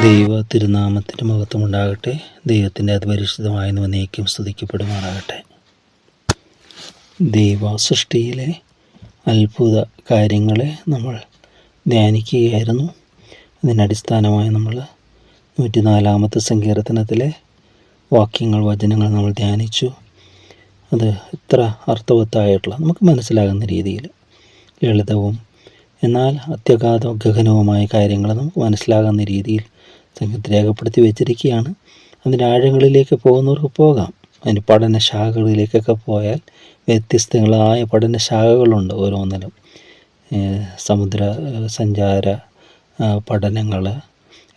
ദൈവ തിരുനാമത്തിന് മഹത്വമുണ്ടാകട്ടെ. ദൈവത്തിൻ്റെ അതിപരിശുദ്ധമായ എന്നേക്കും സ്തുതിക്കപ്പെടുമാറാകട്ടെ. ദൈവ സൃഷ്ടിയിലെ അത്ഭുത കാര്യങ്ങളെ നമ്മൾ ധ്യാനിക്കുകയായിരുന്നു. അതിനടിസ്ഥാനമായി നമ്മൾ 104-ാമത്തെ സങ്കീർത്തനത്തിലെ വചനങ്ങൾ നമ്മൾ ധ്യാനിച്ചു. അത് ഇത്ര അർത്ഥവത്തായിട്ടുള്ള നമുക്ക് മനസ്സിലാകുന്ന രീതിയിൽ ലളിതവും എന്നാൽ ഗഹനവുമായ കാര്യങ്ങൾ നമുക്ക് മനസ്സിലാകുന്ന രീതിയിൽ സംഗീതത്തിൽ രേഖപ്പെടുത്തി വെച്ചിരിക്കുകയാണ്. അതിൻ്റെ ആഴങ്ങളിലേക്ക് പോകുന്നവർക്ക് പോകാം. അതിന് പഠനശാഖകളിലേക്കൊക്കെ പോയാൽ വ്യത്യസ്തങ്ങളായ പഠനശാഖകളുണ്ട്. ഓരോന്നിലും സമുദ്ര സഞ്ചാര പഠനങ്ങൾ,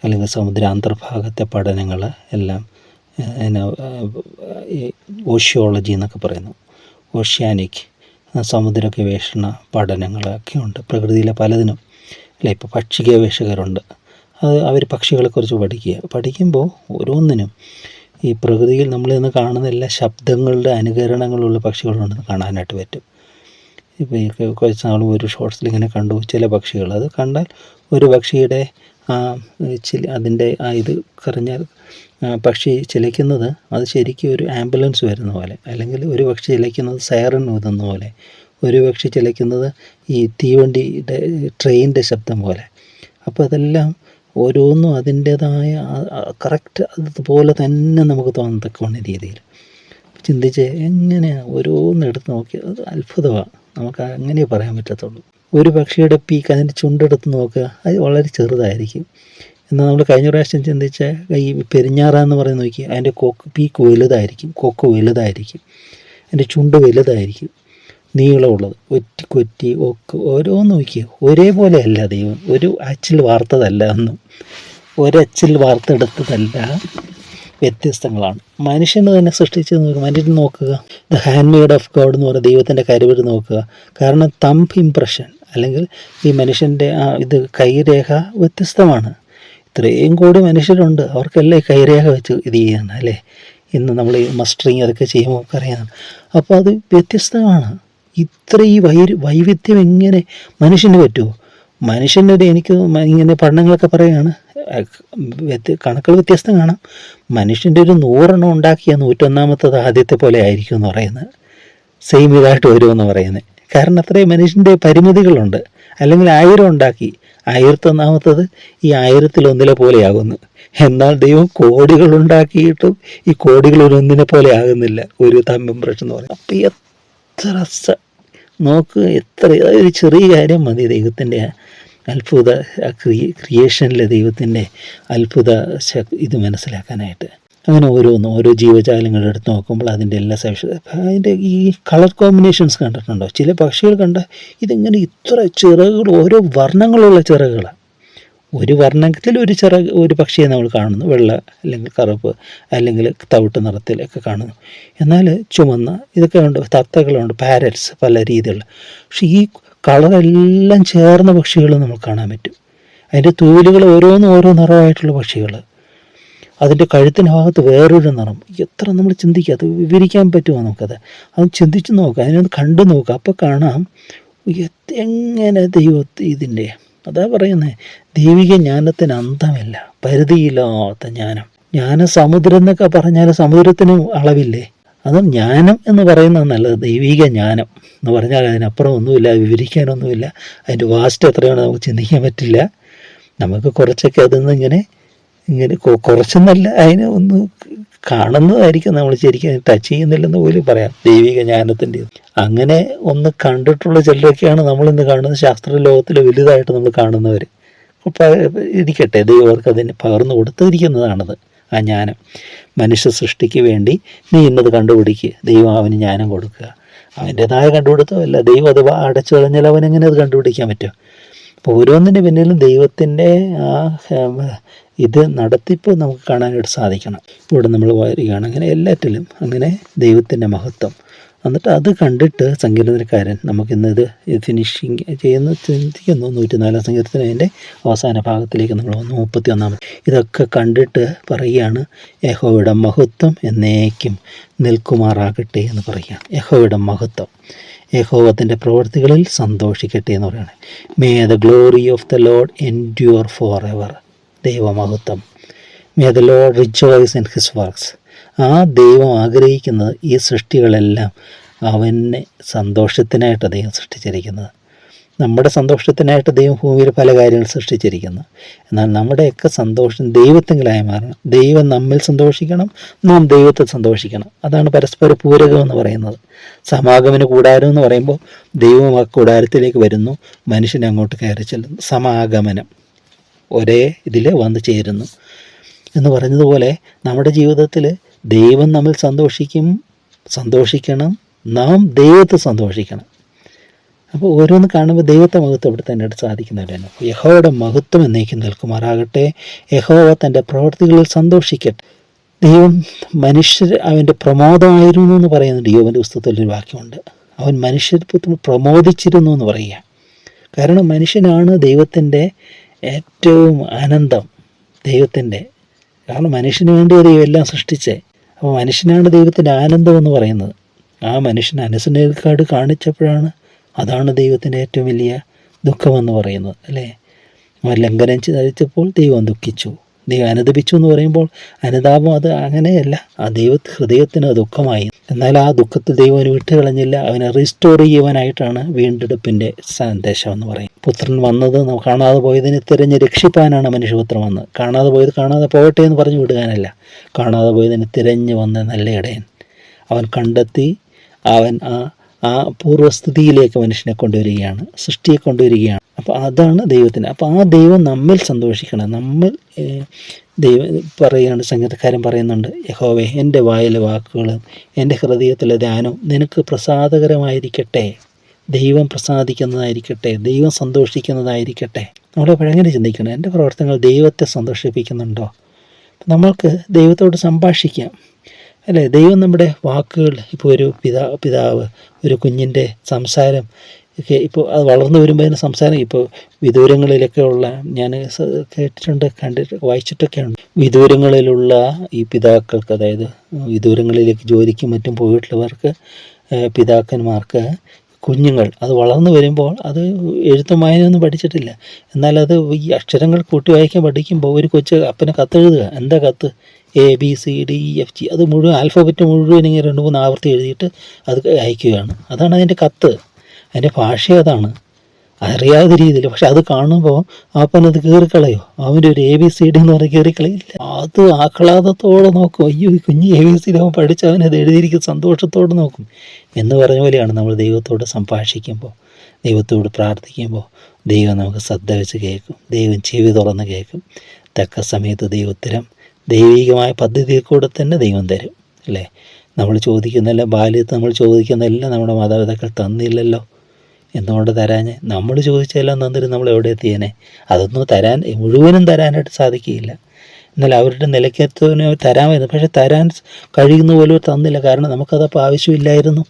അല്ലെങ്കിൽ സമുദ്ര അന്തർഭാഗത്തെ പഠനങ്ങൾ എല്ലാം ഓഷ്യോളജി എന്നൊക്കെ പറയുന്നു. ഓഷ്യാനിക് സമുദ്ര ഗവേഷണ പഠനങ്ങളൊക്കെ ഉണ്ട്. പ്രകൃതിയിലെ പലതിനും അല്ലേ. ഇപ്പോൾ പക്ഷി ഗവേഷകരുണ്ട്. അവർ പക്ഷികളെക്കുറിച്ച് പഠിക്കുമ്പോൾ ഓരോന്നിനും ഈ പ്രകൃതിയിൽ നമ്മൾ ഇന്ന് കാണുന്ന എല്ലാ ശബ്ദങ്ങളുടെ അനുകരണങ്ങളുള്ള പക്ഷികളുണ്ടെന്ന് കാണാനായിട്ട് പറ്റും. ഇപ്പോൾ ഈ കുറച്ച് നാളും ഒരു ഷോർട്സിൽ ഇങ്ങനെ കണ്ടു ചില പക്ഷികൾ. അത് കണ്ടാൽ ഒരു പക്ഷിയുടെ അതിൻ്റെ ഇത് കറിഞ്ഞാൽ പക്ഷി ചിലയ്ക്കുന്നത് അത് ശരിക്കും ഒരു ആംബുലൻസ് വരുന്ന പോലെ, അല്ലെങ്കിൽ ഒരു പക്ഷി ചിലയ്ക്കുന്നത് സൈറൻ ഊതുന്ന പോലെ, ഒരു പക്ഷി ചിലയ്ക്കുന്നത് ഈ തീവണ്ടിയുടെ ട്രെയിനിൻ്റെ ശബ്ദം പോലെ. അപ്പോൾ അതെല്ലാം ഓരോന്നും അതിൻ്റേതായ കറക്റ്റ് അതുപോലെ തന്നെ നമുക്ക് തോന്നത്തക്കവണ്ണ രീതിയിൽ ചിന്തിച്ച് എങ്ങനെ ഓരോന്നെടുത്ത് നോക്കി അത് അത്ഭുതമാണ്. നമുക്ക് അങ്ങനെ പറയാൻ പറ്റത്തുള്ളൂ. ഒരു പക്ഷിയുടെ പീക്ക് അതിൻ്റെ ചുണ്ടെടുത്ത് നോക്കുക, അത് വളരെ ചെറുതായിരിക്കും. എന്നാൽ നമ്മൾ കഴിഞ്ഞ പ്രാവശ്യം ചിന്തിച്ച ഈ പെരിഞ്ഞാറാന്ന് പറയുന്ന നോക്കി, അതിൻ്റെ പീക്ക് വലുതായിരിക്കും, അതിൻ്റെ ചുണ്ട് വലുതായിരിക്കും, നീളമുള്ളത്, കൊറ്റി ഒക്കെ ഓരോന്ന് നോക്കിയോ ഒരേപോലെ അല്ല. ദൈവം ഒരു അച്ചിൽ വാർത്തതല്ല, ഒരച്ചിൽ വാർത്തെടുത്തതല്ല, വ്യത്യസ്തങ്ങളാണ്. മനുഷ്യന് തന്നെ സൃഷ്ടിച്ച് മനുഷ്യൻ നോക്കുക. The hand made of God എന്ന് പറയുന്ന ദൈവത്തിൻ്റെ കരുവിൽ നോക്കുക. കാരണം തമ്പ് ഇംപ്രഷൻ അല്ലെങ്കിൽ ഈ മനുഷ്യൻ്റെ ഇത് കൈരേഖ വ്യത്യസ്തമാണ്. ഇത്രയും കൂടി മനുഷ്യരുണ്ട്, അവർക്കെല്ലാം ഈ കൈരേഖ വെച്ച് ഇത് ചെയ്യണം അല്ലേ. ഇന്ന് നമ്മൾ ഈ മസ്റ്ററിങ് അതൊക്കെ ചെയ്യുമ്പോൾ നമുക്കറിയാം. അപ്പോൾ അത് വ്യത്യസ്തമാണ്. ഇത്ര ഈ വൈവിധ്യം എങ്ങനെ മനുഷ്യന് പറ്റുമോ? മനുഷ്യൻ്റെ എനിക്ക് ഇങ്ങനെ പഠനങ്ങളൊക്കെ പറയുകയാണ്, കണക്കുകൾ വ്യത്യസ്തം കാണാം. മനുഷ്യൻ്റെ ഒരു 100 ഉണ്ടാക്കിയ 101ാമത്തത് ആദ്യത്തെ പോലെ ആയിരിക്കും എന്ന് പറയുന്നത്, സെയിം ഇതായിട്ട് വരുമെന്ന് പറയുന്നത്. കാരണം അത്രയും മനുഷ്യൻ്റെ പരിമിതികളുണ്ട്. അല്ലെങ്കിൽ 1000 ഉണ്ടാക്കി 1001ാമത്തത് ഈ 1001 പോലെയാകുന്നു. എന്നാൽ ദൈവം കോടികൾ ഉണ്ടാക്കിയിട്ടും ഈ കോടികൾ ഒന്നിനെ പോലെ ആകുന്നില്ല. ഒരു തമ്പിംപ്രഷൻ എന്ന് പറയും. അപ്പം എത്ര നോക്കുക, ഒരു ചെറിയ കാര്യം മതി ദൈവത്തിൻ്റെ അത്ഭുത ക്രിയേഷനിലെ ദൈവത്തിൻ്റെ അത്ഭുത ഇത് മനസ്സിലാക്കാനായിട്ട്. അങ്ങനെ ഓരോ ജീവജാലങ്ങൾ എടുത്ത് നോക്കുമ്പോൾ അതിൻ്റെ എല്ലാ സവിശേഷത, അതിൻ്റെ ഈ കളർ കോമ്പിനേഷൻസ് കണ്ടിട്ടുണ്ടോ? ചില പക്ഷികൾ കണ്ട ഇതിങ്ങനെ ഇത്ര ചിറകുകൾ, ഓരോ വർണ്ണങ്ങളുള്ള ചിറകുകളാണ്. ഒരു വർണ്ണത്തിൽ ഒരു പക്ഷിയെ നമ്മൾ കാണുന്നു, വെള്ള അല്ലെങ്കിൽ കറുപ്പ് അല്ലെങ്കിൽ തവിട്ട് നിറത്തിലൊക്കെ കാണുന്നു. എന്നാൽ ചുമന്ന ഇതൊക്കെ ഉണ്ട്, തത്തകളുണ്ട്, പാരറ്റ്സ്, പല രീതിയിലുള്ള. പക്ഷെ ഈ കളറെല്ലാം ചേർന്ന പക്ഷികൾ നമ്മൾ കാണാൻ പറ്റും. അതിൻ്റെ തൂവലുകൾ ഓരോന്നും ഓരോ നിറമായിട്ടുള്ള പക്ഷികൾ. അതിൻ്റെ കഴുത്തിൻ്റെ ഭാഗത്ത് വേറൊരു നിറം. എത്ര നമ്മൾ ചിന്തിക്കുക, അത് വിവരിക്കാൻ പറ്റുമോ നമുക്കത്? അത് ചിന്തിച്ച് നോക്കുക, അതിനൊന്ന് കണ്ടു നോക്കുക. അപ്പോൾ കാണാം എങ്ങനെ ഇതിൻ്റെ അതാ പറയുന്നത്, ദൈവിക ജ്ഞാനത്തിന് അന്തമില്ല, പരിധിയില്ലാത്ത ജ്ഞാനം. സമുദ്രം എന്നൊക്കെ പറഞ്ഞാൽ സമുദ്രത്തിന് അളവില്ലേ? അത് ജ്ഞാനം എന്ന് പറയുന്നത് നല്ലത്. ദൈവിക ജ്ഞാനം എന്ന് പറഞ്ഞാൽ അതിനപ്പുറം ഒന്നുമില്ല, വിവരിക്കാനൊന്നുമില്ല. അതിൻ്റെ വാസ്റ്റ് എത്രയാണ് നമുക്ക് ചിന്തിക്കാൻ പറ്റില്ല. നമുക്ക് കുറച്ചൊക്കെ അതിന്ന് ഇങ്ങനെ കുറച്ചെന്നല്ല, അതിനെ ഒന്ന് കാണുന്നതായിരിക്കും നമ്മൾ ശരിക്കും ടച്ച് ചെയ്യുന്നില്ലെന്ന് പോലും പറയാം. ദൈവിക ജ്ഞാനത്തിൻ്റെ അങ്ങനെ ഒന്ന് കണ്ടിട്ടുള്ള ചിലരൊക്കെയാണ് നമ്മളിന്ന് കാണുന്ന ശാസ്ത്ര ലോകത്തിൽ വലുതായിട്ട് നമ്മൾ കാണുന്നവർ. ഇരിക്കട്ടെ, ദൈവം അവർക്ക് അതിന് പകർന്നു കൊടുത്തിരിക്കുന്നതാണത് ആ ജ്ഞാനം. മനുഷ്യ സൃഷ്ടിക്ക് വേണ്ടി നീ ഇന്നത് കണ്ടുപിടിക്കുക, ദൈവം അവന് ജ്ഞാനം കൊടുക്കുക. അവൻ്റേതായ കണ്ടുപിടുത്തമല്ല, ദൈവം അത് അടച്ചു കളഞ്ഞാൽ അവനെങ്ങനെ അത് കണ്ടുപിടിക്കാൻ പറ്റും? അപ്പോൾ ഓരോന്നിൻ്റെ പിന്നിലും ദൈവത്തിൻ്റെ ഇത് നടത്തിപ്പ് നമുക്ക് കാണാനായിട്ട് സാധിക്കണം. ഇവിടെ നമ്മൾ വരികയാണ് അങ്ങനെ എല്ലാറ്റിലും അങ്ങനെ ദൈവത്തിൻ്റെ മഹത്വം. എന്നിട്ട് അത് കണ്ടിട്ട് സങ്കീർത്തനക്കാരൻ നമുക്കിന്നത് ഫിനിഷിങ് ചിന്തിക്കുന്നു. 104-ാം സങ്കീർത്തനം അതിൻ്റെ അവസാന ഭാഗത്തിലേക്ക് നമ്മൾ 31-ാമത് ഇതൊക്കെ കണ്ടിട്ട് പറയുകയാണ്, യഹോവയുടെ മഹത്വം എന്നേക്കും നിൽക്കുമാറാകട്ടെ എന്ന് പറയുകയാണ്. യഹോവയുടെ മഹത്വം, യഹോവത്തിൻ്റെ പ്രവൃത്തികളിൽ സന്തോഷിക്കട്ടെ എന്ന് പറയുന്നത്. May the glory of the Lord endure for ever. ദൈവമഹത്വം may the Lord rejoice in his works. ആ ദൈവം ആഗ്രഹിക്കുന്നത് ഈ സൃഷ്ടികളെല്ലാം അവനെ സന്തോഷത്തിനായിട്ട് ദൈവം സൃഷ്ടിച്ചിരിക്കുന്നത്. നമ്മുടെ സന്തോഷത്തിനായിട്ട് ദൈവം ഭൂമിയിൽ പല കാര്യങ്ങൾ സൃഷ്ടിച്ചിരിക്കുന്നു. എന്നാൽ നമ്മുടെയൊക്കെ സന്തോഷം ദൈവത്തെങ്കിലായി മാറണം. ദൈവം നമ്മിൽ സന്തോഷിക്കണം, നാം ദൈവത്തെ സന്തോഷിക്കണം. അതാണ് പരസ്പര പൂരകം എന്ന് പറയുന്നത്. സമാഗമന കൂടാരം എന്ന് പറയുമ്പോൾ ദൈവം ആ കൂടാരത്തിലേക്ക് വരുന്നു, മനുഷ്യനെ അങ്ങോട്ട് കയറി ചെല്ലുന്നു. സമാഗമനം, ഒരേ ഇതിൽ വന്ന് ചേരുന്നു എന്ന് പറഞ്ഞതുപോലെ നമ്മുടെ ജീവിതത്തിൽ ദൈവം നമ്മിൽ സന്തോഷിക്കണം, നാം ദൈവത്തെ സന്തോഷിക്കണം. അപ്പോൾ ഓരോന്ന് കാണുമ്പോൾ ദൈവത്തെ മഹത്വപ്പെടുത്താനായിട്ട് സാധിക്കുന്നവരാണ്. യഹോവയുടെ മഹത്വം എന്നേക്കും നിൽക്കുമാറാകട്ടെ. യഹോവ തൻ്റെ പ്രവർത്തികളിൽ സന്തോഷിക്കട്ടെ. ദൈവം അവൻ്റെ പ്രമോദമായിരുന്നു എന്ന് പറയുന്നുണ്ട്. യോബിൻ്റെ പുസ്തകത്തിലൊരു വാക്യമുണ്ട്, അവൻ മനുഷ്യത്വത്തിൽ പ്രമോദിച്ചിരുന്നു എന്ന് പറയുക. കാരണം മനുഷ്യനാണ് ദൈവത്തിൻ്റെ ഏറ്റവും ആനന്ദം. കാരണം മനുഷ്യന് വേണ്ടി ദൈവം എല്ലാം സൃഷ്ടിച്ചേ. അപ്പോൾ മനുഷ്യനാണ് ദൈവത്തിൻ്റെ ആനന്ദം എന്ന് പറയുന്നത്. ആ മനുഷ്യന് അനുസരണക്കേട് കാണിച്ചപ്പോഴാണ്, അതാണ് ദൈവത്തിൻ്റെ ഏറ്റവും വലിയ ദുഃഖമെന്ന് പറയുന്നത്, അല്ലേ? ലംഘനം കഴിച്ചപ്പോൾ ദൈവം ദുഃഖിച്ചു, ദൈവം അനുദപിച്ചു എന്ന് പറയുമ്പോൾ അനുതാപം അത് അങ്ങനെയല്ല, ആ ഹൃദയത്തിന് ദുഃഖമായി. എന്നാൽ ആ ദുഃഖത്തിൽ ദൈവം അവന് വിട്ടുകളഞ്ഞില്ല, അവനെ റീസ്റ്റോർ ചെയ്യുവാനായിട്ടാണ് വീണ്ടെടുപ്പിൻ്റെ സന്ദേശം എന്ന് പറയും. പുത്രൻ വന്നത് കാണാതെ പോയതിനെ തിരഞ്ഞ് രക്ഷിപ്പാനാണ് മനുഷ്യപുത്രൻ വന്നത്. കാണാതെ പോയത് കാണാതെ പോകട്ടെ എന്ന് പറഞ്ഞു വിടുവാനല്ല, കാണാതെ പോയതിനെ തിരഞ്ഞ് വന്ന നല്ല ഇടയൻ. അവൻ കണ്ടെത്തി, അവൻ ആ പൂർവ്വസ്ഥിതിയിലേക്ക് മനുഷ്യനെ കൊണ്ടുവരികയാണ്, സൃഷ്ടിയെ കൊണ്ടുവരികയാണ്. അപ്പോൾ അതാണ് ദൈവത്തിന്. അപ്പോൾ ആ ദൈവം നമ്മിൽ സന്തോഷിക്കണം. പറയുകയാണ്, സംഗീതക്കാരൻ പറയുന്നുണ്ട്, യഹോവേ എൻ്റെ വായിലെ വാക്കുകളും എൻ്റെ ഹൃദയത്തിലെ ധ്യാനവും നിനക്ക് പ്രസാദകരമായിരിക്കട്ടെ. ദൈവം പ്രസാദിക്കുന്നതായിരിക്കട്ടെ, ദൈവം സന്തോഷിക്കുന്നതായിരിക്കട്ടെ. നമ്മളെപ്പോഴെങ്ങനെ ചിന്തിക്കണം, എൻ്റെ പ്രവർത്തനങ്ങൾ ദൈവത്തെ സന്തോഷിപ്പിക്കുന്നുണ്ടോ? നമ്മൾക്ക് ദൈവത്തോട് സംഭാഷിക്കാം, അല്ലേ? ദൈവം നമ്മുടെ വാക്കുകൾ, ഇപ്പോൾ ഒരു പിതാവ് ഒരു കുഞ്ഞിൻ്റെ സംസാരം ഒക്കെ, ഇപ്പോൾ അത് വളർന്നു വരുമ്പോൾ അതിന് സംസാരം, ഇപ്പോൾ വിദൂരങ്ങളിലൊക്കെ ഉള്ള, ഞാൻ കേട്ടിട്ടുണ്ട്, വായിച്ചിട്ടൊക്കെയാണ്, വിദൂരങ്ങളിലുള്ള ഈ പിതാക്കൾക്ക്, അതായത് വിദൂരങ്ങളിലേക്ക് ജോലിക്കും മറ്റും പോയിട്ടുള്ളവർക്ക്, പിതാക്കന്മാർക്ക് കുഞ്ഞുങ്ങൾ അത് വളർന്നു വരുമ്പോൾ അത് എഴുത്തും വായനയൊന്നും പഠിച്ചിട്ടില്ല, എന്നാൽ അത് ഈ അക്ഷരങ്ങൾ കൂട്ടി വായിക്കാൻ പഠിക്കുമ്പോൾ ഒരു കൊച്ച് അപ്പനെ കത്തെഴുതുക. എന്താ കത്ത്? ABCDEFG, അത് മുഴുവൻ ആൽഫബറ്റ് മുഴുവൻ ഇങ്ങനെ 2-3 ആവർത്തി എഴുതിയിട്ട് അത് അയക്കുകയാണ്. അതാണ് അതിൻ്റെ കത്ത്, അതിൻ്റെ ഭാഷ അതാണ്, അറിയാത്ത രീതിയിൽ. പക്ഷെ അത് കാണുമ്പോൾ അപ്പനത് കീറിക്കളയോ? അവൻ്റെ ഒരു ABCD എന്ന് പറഞ്ഞാൽ കീറിക്കളയില്ല, അത് ആഹ്ലാദത്തോടെ നോക്കും. അയ്യോ, കുഞ്ഞ് ABCD അവൻ പഠിച്ച് അവനത് എഴുതിയിരിക്കും, സന്തോഷത്തോടെ നോക്കും. എന്ന് പറഞ്ഞ പോലെയാണ് നമ്മൾ ദൈവത്തോട് സംഭാഷിക്കുമ്പോൾ, ദൈവത്തോട് പ്രാർത്ഥിക്കുമ്പോൾ ദൈവം നമുക്ക് ശ്രദ്ധ വെച്ച് കേൾക്കും, ദൈവം ചെവി തുറന്ന് കേൾക്കും. തക്ക സമയത്ത് ദൈവോത്തരം ദൈവികമായ പദ്ധതിയിൽ കൂടെ തന്നെ ദൈവം തരും, അല്ലേ? നമ്മൾ ചോദിക്കുന്നെല്ലാം, ബാല്യത്തിൽ നമ്മൾ ചോദിക്കുന്നതെല്ലാം നമ്മുടെ മാതാപിതാക്കൾ തന്നില്ലല്ലോ, എന്തുകൊണ്ട് തരാഞ്ഞ്? നമ്മൾ ചോദിച്ചെല്ലാം തന്നിട്ട് നമ്മൾ എവിടെ എത്തിയേനെ? അതൊന്നും മുഴുവനും തരാനായിട്ട് സാധിക്കുകയില്ല. എന്നാൽ അവരുടെ നിലയ്ക്കെത്തുന്നതിന് അവർ തരാമായിരുന്നു, പക്ഷെ തരാൻ കഴിയുന്ന പോലും തന്നില്ല. കാരണം നമുക്കതപ്പോൾ ആവശ്യമില്ലായിരുന്നു.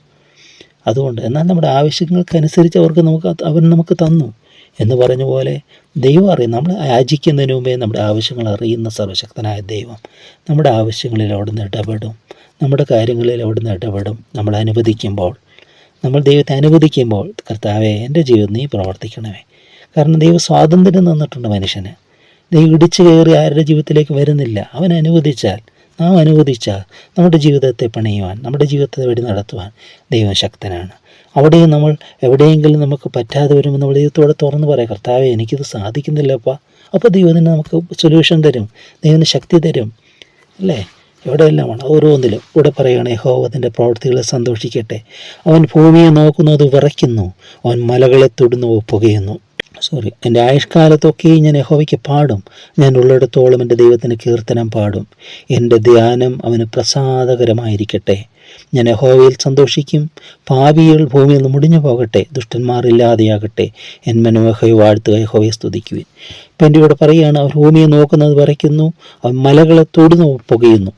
അതുകൊണ്ട് എന്നാൽ നമ്മുടെ ആവശ്യങ്ങൾക്കനുസരിച്ച് അവർ നമുക്ക് തന്നു എന്ന് പറഞ്ഞ പോലെ ദൈവം അറിയും. നമ്മൾ യാചിക്കുന്നതിന് മുമ്പേ നമ്മുടെ ആവശ്യങ്ങൾ അറിയുന്ന സർവശക്തനായ ദൈവം നമ്മുടെ ആവശ്യങ്ങളിൽ അവിടുന്ന് ഇടപെടും, നമ്മുടെ കാര്യങ്ങളിൽ അവിടുന്ന് ഇടപെടും. നമ്മൾ ദൈവത്തെ അനുവദിക്കുമ്പോൾ, കർത്താവേ എൻ്റെ ജീവിതം നീ പ്രവർത്തിക്കണമേ. കാരണം ദൈവം സ്വാതന്ത്ര്യം തന്നിട്ടുണ്ട് മനുഷ്യന്. ദൈവം ഇടിച്ചു കയറി ആരുടെ ജീവിതത്തിലേക്ക് വരുന്നില്ല. നാം അനുവദിച്ചാൽ നമ്മുടെ ജീവിതത്തെ പണിയുവാൻ, നമ്മുടെ ജീവിതത്തെ വഴി നടത്തുവാൻ ദൈവം ശക്തനാണ്. അവിടെയും നമ്മൾ എവിടെയെങ്കിലും നമുക്ക് പറ്റാതെ വരുമ്പോൾ നമ്മൾ ദൈവത്തോടെ തുറന്ന് പറയാം, കർത്താവേ എനിക്കിത് സാധിക്കുന്നില്ലപ്പാ. അപ്പോൾ ദൈവത്തിന് നമുക്ക് സൊല്യൂഷൻ തരും, ദൈവത്തിന് ശക്തി തരും, അല്ലേ? എവിടെയെല്ലാമാണ് ഓരോന്നിലും. ഇവിടെ പറയുകയാണ്, യഹോവ തൻ്റെ പ്രവൃത്തികളെ സന്തോഷിക്കട്ടെ. അവൻ ഭൂമിയെ നോക്കുന്നത് വിറയ്ക്കുന്നു, അവൻ മലകളെ തൊടുന്നു പുകയുന്നു. എൻ്റെ ആയുഷ്കാലത്തൊക്കെ ഞാൻ യഹോവയ്ക്ക് പാടും, ഞാൻ ഉള്ളിടത്തോളം എൻ്റെ ദൈവത്തിന് കീർത്തനം പാടും. എൻ്റെ ധ്യാനം അവന് പ്രസാദകരമായിരിക്കട്ടെ. ഞാൻ യഹോവയിൽ സന്തോഷിക്കും. പാപികൾ ഭൂമിയിൽ നിന്ന് മുടിഞ്ഞു പോകട്ടെ, ദുഷ്ടന്മാർ ഇല്ലാതെയാകട്ടെ. എൻ മനോഹയെ വാഴ്ത്തുക, യഹോവയെ സ്തുതിക്കുവിൻ. ഇപ്പം എൻ്റെ ഇവിടെ പറയുകയാണ്, അവൻ ഭൂമിയെ നോക്കുന്നത് വിറയ്ക്കുന്നു, അവൻ മലകളെ തൊടുന്നു പുകയുന്നു.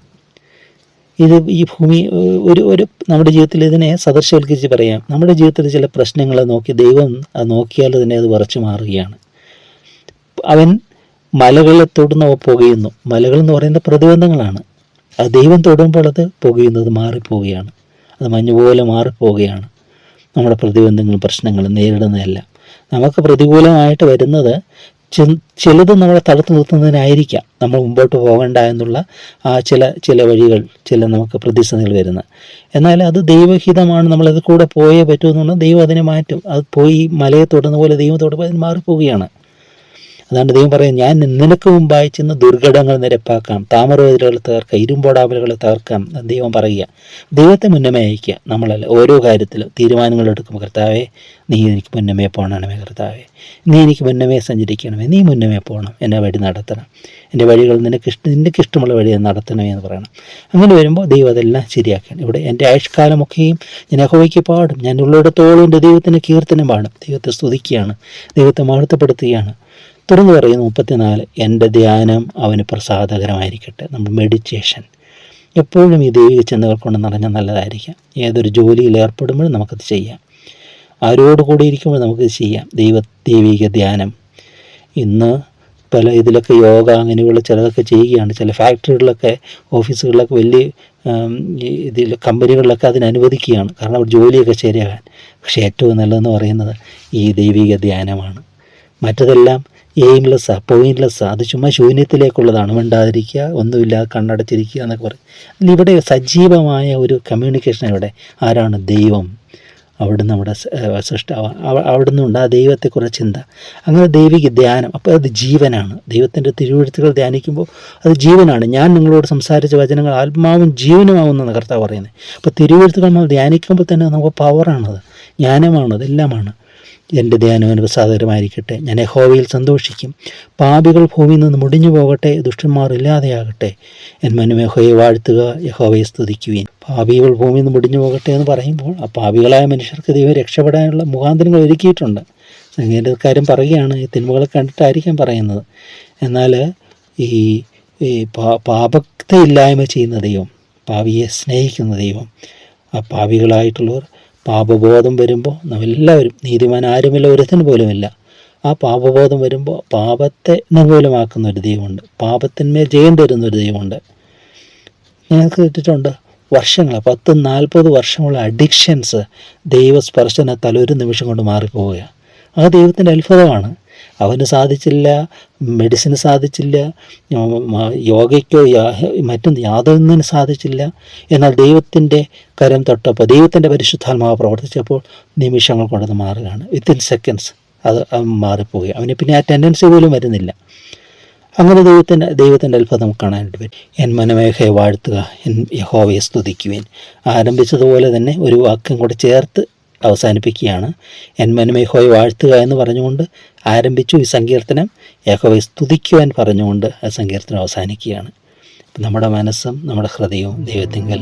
ഈ ഭൂമി ഒരു നമ്മുടെ ജീവിതത്തിൽ ഇതിനെ സദൃശവൽക്കരിച്ച് പറയാം. നമ്മുടെ ജീവിതത്തിൽ ചില പ്രശ്നങ്ങളെ നോക്കി ദൈവം നോക്കിയാൽ തന്നെ അത് വിറച്ചു മാറുകയാണ്. അവൻ മലകളെ തൊടുന്ന പുകയുന്നു. മലകൾ എന്ന് പറയുന്ന പ്രതിബന്ധങ്ങളാണ്. അത് ദൈവം തൊടുമ്പോൾ അത് പുകയുന്നത് മാറിപ്പോവുകയാണ്, അത് മഞ്ഞുപോലെ മാറിപ്പോവുകയാണ്. നമ്മുടെ പ്രതിബന്ധങ്ങളും പ്രശ്നങ്ങളും നേരിടുന്നതെല്ലാം നമുക്ക് പ്രതികൂലമായിട്ട് വരുന്നത് ചിലത് നമ്മളെ തടുത്തു നിർത്തുന്നതിനായിരിക്കാം നമ്മൾ മുമ്പോട്ട് പോകേണ്ട എന്നുള്ള ആ ചില വഴികൾ, നമുക്ക് പ്രതിസന്ധികൾ വരുന്നത്. എന്നാൽ അത് ദൈവഹിതമാണ്, നമ്മളത് കൂടെ പോയേ പറ്റുമെന്നുണ്ടെങ്കിൽ ദൈവം അതിനെ മാറ്റും. അത് പോയി മലയെ തൊടുന്ന പോലെ ദൈവം തൊടുമ്പോൾ അതിന് മാറിപ്പോവുകയാണ്. അതാണ് ദൈവം പറയും, ഞാൻ നിനക്ക് മുമ്പായി ചെന്ന് ദുർഘടങ്ങൾ നിരപ്പാക്കാം, താമരവേദികളെ തകർക്കാം, ഇരുമ്പോടാവലുകളെ തകർക്കാം. ദൈവം പറയുക, ദൈവത്തെ മുന്നമേ അയക്കുക. നമ്മളല്ല ഓരോ കാര്യത്തിലും തീരുമാനങ്ങൾ എടുക്കുമ്പോൾ, കർത്താവേ നീ എനിക്ക് മുന്നമേ പോകണമേ, കർത്താവേ നീ എനിക്ക് മുന്നമേ സഞ്ചരിക്കണമേ, നീ മുന്നമേ പോകണം, എന്നെ വഴി നടത്തണം, എൻ്റെ വഴികൾ നിനക്കിഷ്ടമുള്ള വഴി നടത്തണമേ എന്ന് പറയണം. അങ്ങനെ വരുമ്പോൾ ദൈവം അതെല്ലാം ശരിയാക്കണം. ഇവിടെ എൻ്റെ ആയുഷ്കാലമൊക്കെയും ഞാൻ യഹോവയ്ക്ക് പാടും, ഞാൻ ഉള്ളിടത്തോളം എൻ്റെ ദൈവത്തിന് കീർത്തനം പാടും. ദൈവത്തെ സ്തുതിക്കുകയാണ്, ദൈവത്തെ മഹത്വപ്പെടുത്തുകയാണ്. തുറന്നു പറയുന്നു 34, എൻ്റെ ധ്യാനം അവന് പ്രസാദകരമായിരിക്കട്ടെ. നമ്മൾ മെഡിറ്റേഷൻ എപ്പോഴും ഈ ദൈവിക ചിന്തകൾ കൊണ്ട് നിറഞ്ഞ നല്ലതായിരിക്കാം. ഏതൊരു ജോലിയിൽ ഏർപ്പെടുമ്പോഴും നമുക്കത് ചെയ്യാം, ആരോടുകൂടി ഇരിക്കുമ്പോൾ നമുക്കത് ചെയ്യാം. ദൈവിക ധ്യാനം. ഇന്ന് പല ഇതിലൊക്കെ യോഗ അങ്ങനെയുള്ള ചിലതൊക്കെ ചെയ്യുകയാണ്. ചില ഫാക്ടറികളിലൊക്കെ, ഓഫീസുകളിലൊക്കെ, വലിയ കമ്പനികളിലൊക്കെ അതിനനുവദിക്കുകയാണ്, കാരണം അവർ ജോലിയൊക്കെ ശരിയാകാൻ. പക്ഷേ ഏറ്റവും നല്ലതെന്ന് പറയുന്നത് ഈ ദൈവിക ധ്യാനമാണ്. മറ്റതെല്ലാം എയിംലെസ്സാണ്, പോയിൻറ്റ്ലെസ്സാണ്, അത് ചുമ്മാ ശൂന്യത്തിലേക്കുള്ളതാണ്. മിണ്ടാതിരിക്കുക, ഒന്നുമില്ലാതെ കണ്ണടച്ചിരിക്കുക എന്നൊക്കെ പറയും. ഇവിടെ സജീവമായ ഒരു കമ്മ്യൂണിക്കേഷൻ. ഇവിടെ ആരാണ്? ദൈവം. അവിടുന്ന് നമ്മുടെ സൃഷ്ടാവ്, അവിടുന്ന് ഉണ്ട് ആ ദൈവത്തെക്കുറിച്ച് ചിന്ത. അങ്ങനെ ദൈവിക ധ്യാനം. അപ്പോൾ അത് ജീവനാണ്. ദൈവത്തിൻ്റെ തിരുവെഴുത്തുകൾ ധ്യാനിക്കുമ്പോൾ അത് ജീവനാണ്. ഞാൻ നിങ്ങളോട് സംസാരിച്ച വചനങ്ങൾ ആത്മാവും ജീവനുമാവുമെന്നാണ് കർത്താവ് പറയുന്നത്. അപ്പോൾ തിരുവെഴുത്തുകൾ നമ്മൾ ധ്യാനിക്കുമ്പോൾ തന്നെ നമുക്ക് പവറാണത്, ജ്ഞാനമാണത്, എല്ലാമാണ്. എൻ്റെ ധ്യാനം അവന് പ്രസാദകരമായിരിക്കട്ടെ. ഞാൻ യഹോവയിൽ സന്തോഷിക്കും. പാപികൾ ഭൂമിയിൽ നിന്ന് മുടിഞ്ഞു പോകട്ടെ, ദുഷ്ടന്മാർ ഇല്ലാതെയാകട്ടെ. എൻ മനമേ യഹോവയെ വാഴ്ത്തുക, യഹോവയെ സ്തുതിക്കുവിൻ. പാപികൾ ഭൂമിയിൽ നിന്ന് മുടിഞ്ഞു പോകട്ടെ എന്ന് പറയുമ്പോൾ ആ പാപികളായ മനുഷ്യർക്ക് ദൈവം രക്ഷപ്പെടാനുള്ള മുഖാന്തരങ്ങൾ ഒരുക്കിയിട്ടുണ്ട്. സംഗീതക്കാരൻ പറയുകയാണ്, ഈ തിന്മകളെ കണ്ടിട്ടായിരിക്കാം പറയുന്നത്. എന്നാൽ ഈ പാപത്തെ ഇല്ലായ്മ ചെയ്യുന്ന ദൈവം, പാപിയെ സ്നേഹിക്കുന്ന ദൈവം, ആ പാപികളായിട്ടുള്ളവർ പാപബോധം വരുമ്പോൾ നമ്മളെല്ലാവരും, നീതിമാൻ ആരുമില്ല, ഒരുത്തിന് പോലുമില്ല, ആ പാപബോധം വരുമ്പോൾ പാപത്തെ നിർമൂലമാക്കുന്ന ഒരു ദൈവമുണ്ട്, പാപത്തിന്മേൽ ജയം തരുന്ന ഒരു ദൈവമുണ്ട്. ഞങ്ങൾക്ക് കിട്ടിയിട്ടുണ്ട് വർഷങ്ങൾ, 10-40 വർഷമുള്ള അഡിക്ഷൻസ് ദൈവസ്പർശനത്താൽ ഒരു നിമിഷം കൊണ്ട് മാറിപ്പോവുക. ആ ദൈവത്തിൻ്റെ അത്ഭുതമാണ്. അവന് സാധിച്ചില്ല, മെഡിസിന് സാധിച്ചില്ല, യോഗയ്ക്കോ മറ്റും യാതൊന്നിനും സാധിച്ചില്ല. എന്നാൽ ദൈവത്തിൻ്റെ കരം തൊട്ടപ്പോൾ, ദൈവത്തിൻ്റെ പരിശുദ്ധാത്മാവ് പ്രവർത്തിച്ചപ്പോൾ നിമിഷങ്ങൾ കൊണ്ടത് മാറുകയാണ്. വിത്തിൻ സെക്കൻഡ്സ് അത് മാറിപ്പോവുക. അവന് പിന്നെ ആ ടെൻഡൻസി പോലും വരുന്നില്ല. അങ്ങനെ ദൈവത്തിൻ്റെ അത്ഭുതം കാണാനായിട്ട് പറ്റും. എൻ മനമേഹയെ വാഴ്ത്തുക, എൻ യഹോവയെ സ്തുതിക്കുവിൻ. ആരംഭിച്ചതുപോലെ തന്നെ ഒരു വാക്യം കൂടെ ചേർത്ത് അവസാനിപ്പിക്കുകയാണ്. എൻ മനമേ യഹോവയെ വാഴ്ത്തുക എന്ന് പറഞ്ഞുകൊണ്ട് ആരംഭിച്ചു ഈ സങ്കീർത്തനം. യഹോവയെ സ്തുതിക്കുവാൻ പറഞ്ഞുകൊണ്ട് ആ സങ്കീർത്തനം അവസാനിക്കുകയാണ്. നമ്മുടെ മനസ്സും നമ്മുടെ ഹൃദയവും ദൈവത്തിങ്കൽ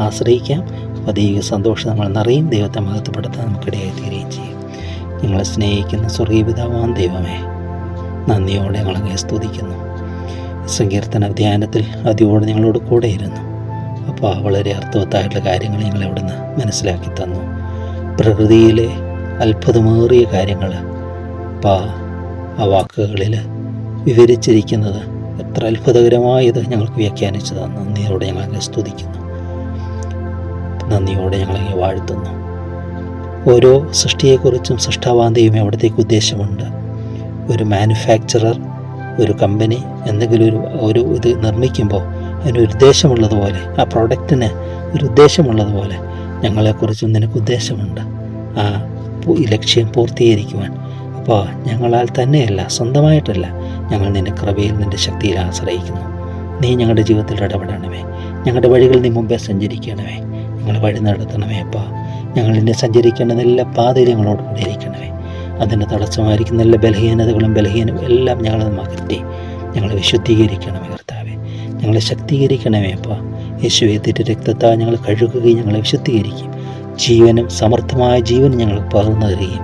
ആശ്രയിക്കാം. അപ്പോൾ ദൈവിക സന്തോഷം നമ്മൾ നിറയും, ദൈവത്തെ മഹത്വപ്പെടുത്താൻ നമുക്കിടയായി തീരുകയും ചെയ്യും. നിങ്ങളെ സ്നേഹിക്കുന്ന സ്വർഗീയപിതാവാം ദൈവമേ, നന്ദിയോടെ ഞങ്ങളങ്ങേ സ്തുതിക്കുന്നു. സങ്കീർത്തന ധ്യാനത്തിൽ അതിയോട് ഞങ്ങളോട് കൂടെ ഇരുന്നു. അപ്പോൾ വളരെ അർത്ഥവത്തായിട്ടുള്ള കാര്യങ്ങൾ ഞങ്ങൾ ഇവിടുന്ന് മനസ്സിലാക്കി തന്നു. പ്രകൃതിയിലെ അത്ഭുതമേറിയ കാര്യങ്ങൾ ആ വാക്കുകളിൽ വിവരിച്ചിരിക്കുന്നത് എത്ര അത്ഭുതകരമായത് ഞങ്ങൾക്ക് വ്യാഖ്യാനിച്ചു തന്നു. നന്ദിയോടെ ഞങ്ങളങ്ങ് സ്തുതിക്കുന്നു, നന്ദിയോടെ ഞങ്ങളങ്ങ് വാഴ്ത്തുന്നു. ഓരോ സൃഷ്ടിയെക്കുറിച്ചും സൃഷ്ടാവാൻ ദൈവമേ അവിടത്തേക്ക് ഉദ്ദേശമുണ്ട്. ഒരു മാനുഫാക്ചറർ, ഒരു കമ്പനി എന്തെങ്കിലും ഒരു ഇത് നിർമ്മിക്കുമ്പോൾ അതിനൊരു ഉദ്ദേശമുള്ളതുപോലെ, ആ പ്രൊഡക്റ്റിന് ഒരു ഉദ്ദേശമുള്ളതുപോലെ ഞങ്ങളെക്കുറിച്ചും നിനക്ക് ഉദ്ദേശമുണ്ട്, ആ ലക്ഷ്യം പൂർത്തീകരിക്കുവാൻ. അപ്പോൾ ഞങ്ങളാൽ തന്നെയല്ല, സ്വന്തമായിട്ടല്ല, ഞങ്ങൾ നിൻ്റെ കൃപയിൽ നിൻ്റെ ശക്തിയിൽ ആശ്രയിക്കുന്നു. നീ ഞങ്ങളുടെ ജീവിതത്തിൽ ഇടപെടണമേ, ഞങ്ങളുടെ വഴികൾ നീ മുമ്പേ സഞ്ചരിക്കണമേ, ഞങ്ങൾ വഴി നടത്തണമേ. അപ്പോൾ ഞങ്ങൾ നിന്നെ സഞ്ചരിക്കേണ്ട എല്ലാ പാതയിൽ ഞങ്ങളോട് കൂടെ ഇരിക്കണമേ. അതിൻ്റെ തടസ്സമായിരിക്കുന്ന എല്ലാ ബലഹീനതകളും എല്ലാം ഞങ്ങളെ മാറ്റി ഞങ്ങളെ വിശുദ്ധീകരിക്കണമേ കർത്താവേ, ഞങ്ങളെ ശക്തീകരിക്കണമേ. അപ്പോൾ യേശുവേ തിരു രക്തത്താൽ ഞങ്ങൾ കഴുകുകയും ഞങ്ങളെ വിശുദ്ധീകരിക്കും. ജീവനും സമർത്ഥമായ ജീവനും ഞങ്ങൾ പകർന്നു തരികയും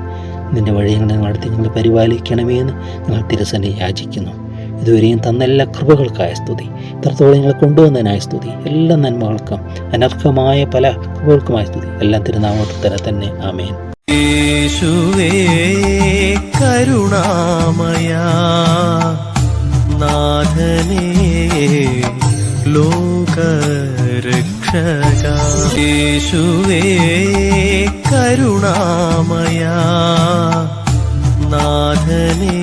നിൻ്റെ വഴി ഞങ്ങളെ നടത്തി ഞങ്ങളെ പരിപാലിക്കണമേ എന്ന് ഞങ്ങൾ തിരുസന്നിധിയിൽ യാചിക്കുന്നു. ഇതുവരെയും തന്ന എല്ലാ കൃപകൾക്കായ സ്തുതി, ഇത്രത്തോളം ഞങ്ങളെ കൊണ്ടുവന്നതിനായ സ്തുതി, എല്ലാ നന്മകൾക്കും അനർഹമായ പല കൃപകൾക്കുമായ സ്തുതി, എല്ലാം തിരുനാമത്തിൽ തന്നെ ആമേൻ. യേശുവേ കരുണാമയ നാഥനേ ലോകരക്ഷക, യേശുവേ കരുണാമയ നാഥനേ